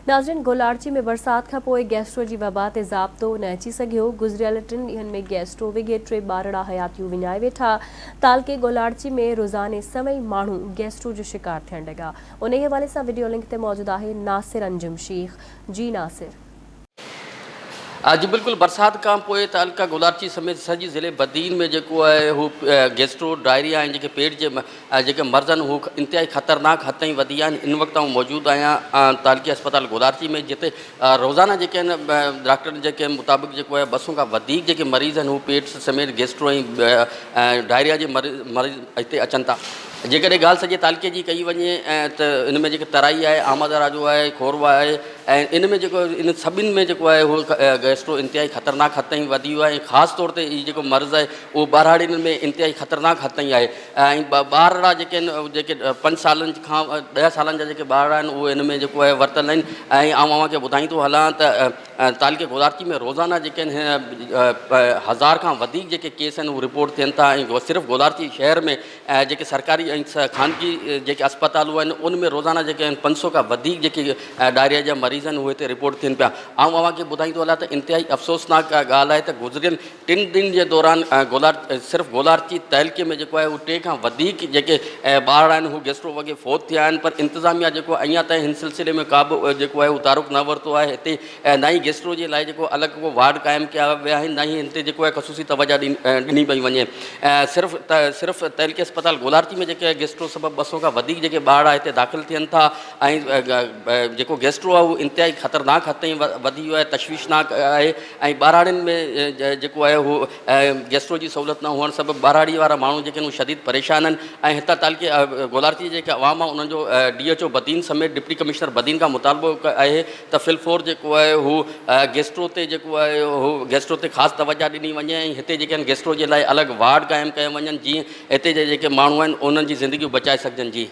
नाज़रीन, गोलार्ची में बरसात खां पोइ गैस्ट्रो जी वबा ते ज़ाब्तो न अची सघियो। गुज़िरियल 3 ॾींहनि में गैस्ट्रो विघे 3 ॿारड़ा हयातियूं विञाए वेठा। तालके गोलार्ची में रोज़ाने समय माण्हू गैस्ट्रो जो शिकार थियण लॻा। उन हवाले सां वीडियो लिंक ते मौजूद आहे नासिर अंजुम शेख। जी नासिर। जी बिल्कुल, बरसात का पोइ तालका गोलार्ची समेत सॼे ज़िले बदीन में जेको आहे हू गैस्ट्रो डायरिया ऐं जेके पेट जे जेके मर्ज़ आहिनि हू इंतिहाई ख़तरनाक हद ताईं वधी विया आहिनि। इन वक़्तु आउं मौजूदु आहियां तालकी अस्पताल गोलार्ची में, जिते रोज़ाना जेके आहिनि डॉक्टर जेके मुताबिक़ जेको आहे 200 खां वधीक जेके मरीज़ आहिनि हू पेट समेत गैस्ट्रो ऐं डायरिया जे मरीज़ हिते अचनि था। जेकॾहिं ॻाल्हि सॼे तालके जी कई वञे त इन में जेके तराई आहे, आमदराजो आहे, खोरवा आहे ऐं इन में जेको इन सभिनि में जेको आहे उहो गैस्ट्रो इंतिहाई ख़तरनाक हद ताईं वधी वियो आहे। ऐं ख़ासि तौर ते हीउ जेको मर्ज़ु आहे उहो ॿारहाड़ियुनि में इंतिहाई ख़तरनाक हद ताईं आहे। ऐं ॿारड़ा जेके आहिनि जेके 5 सालनि खां 10 सालनि जा जेके ॿार आहिनि उहे इन में जेको आहे वरितल आहिनि। ऐं अव्हांखे ॿुधाईंदो हलां त तालके गोलार्ची में रोज़ाना जेके आहिनि 1000 खां वधीक जेके केस आहिनि उहे रिपोर्ट थियनि था। ऐं सिर्फ़ु गोलार्ची शहर में जेके सरकारी ऐं ख़ानगी जेके अस्पतालूं आहिनि उन में रोज़ाना जेके आहिनि 500 खां वधीक जेके डायरिया जा मरीज़ आहिनि उहे हिते रिपोर्ट थियनि पिया। ऐं अव्हांखे ॿुधाईंदो हलां त इंतिहाई अफ़सोसनाक ॻाल्हि आहे त गुज़िरियल 3 ॾींहंनि जे दौरान सिर्फ़ु गोलार्ची तहलके में जेको आहे उहे 3 खां वधीक जेके ॿार आहिनि हू गैस्ट्रो वॻे फ़ौत थिया आहिनि। पर इंतिज़ामिया जेको अञा ताईं हिन सिलसिले में का बि जेको आहे उहो तारुफ़ न वरितो आहे। हिते न ई गैस्ट्रो जे लाइ जेको अलॻि को वार्ड क़ाइमु कया विया आहिनि, न ई हिते जेको आहे ख़ुसूसी तवजा ॾिनी पई वञे। सिर्फ़ु तहलके अस्पताल गोलार्ची में जेके गैस्ट्रो सबबि 200 खां वधीक जेके ॿार हिते दाख़िल थियनि था। ऐं जेको गैस्ट्रो आहे उहो इंतिहाई ख़तरनाक हद ताईं वधी वियो आहे, तशवीशनाक आहे। ऐं ॿारहाड़ियुनि में जेको आहे उहो गैस्ट्रो जी सहूलियत न हुअण सबबि ॿारहाड़ी वारा माण्हू जेके आहिनि उहे शदीद परेशान आहिनि। ऐं हितां तालके गोलार्ची जेके अवाम आहे उन्हनि जो DHO बदीन समेत डिप्टी कमिश्नर बदीन खां मुतालबो आहे त फिलफोर जेको आहे हू गैस्ट्रो ते जेको आहे हू गैस्ट्रो ते ख़ासि तवजा ॾिनी वञे। ऐं हिते जेके आहिनि गैस्ट्रो जे लाइ अलॻि वार्ड क़ाइमु कया वञनि, जीअं हिते जे जेके माण्हू आहिनि उन्हनि जी ज़िंदगियूं बचाए सघजनि। जी।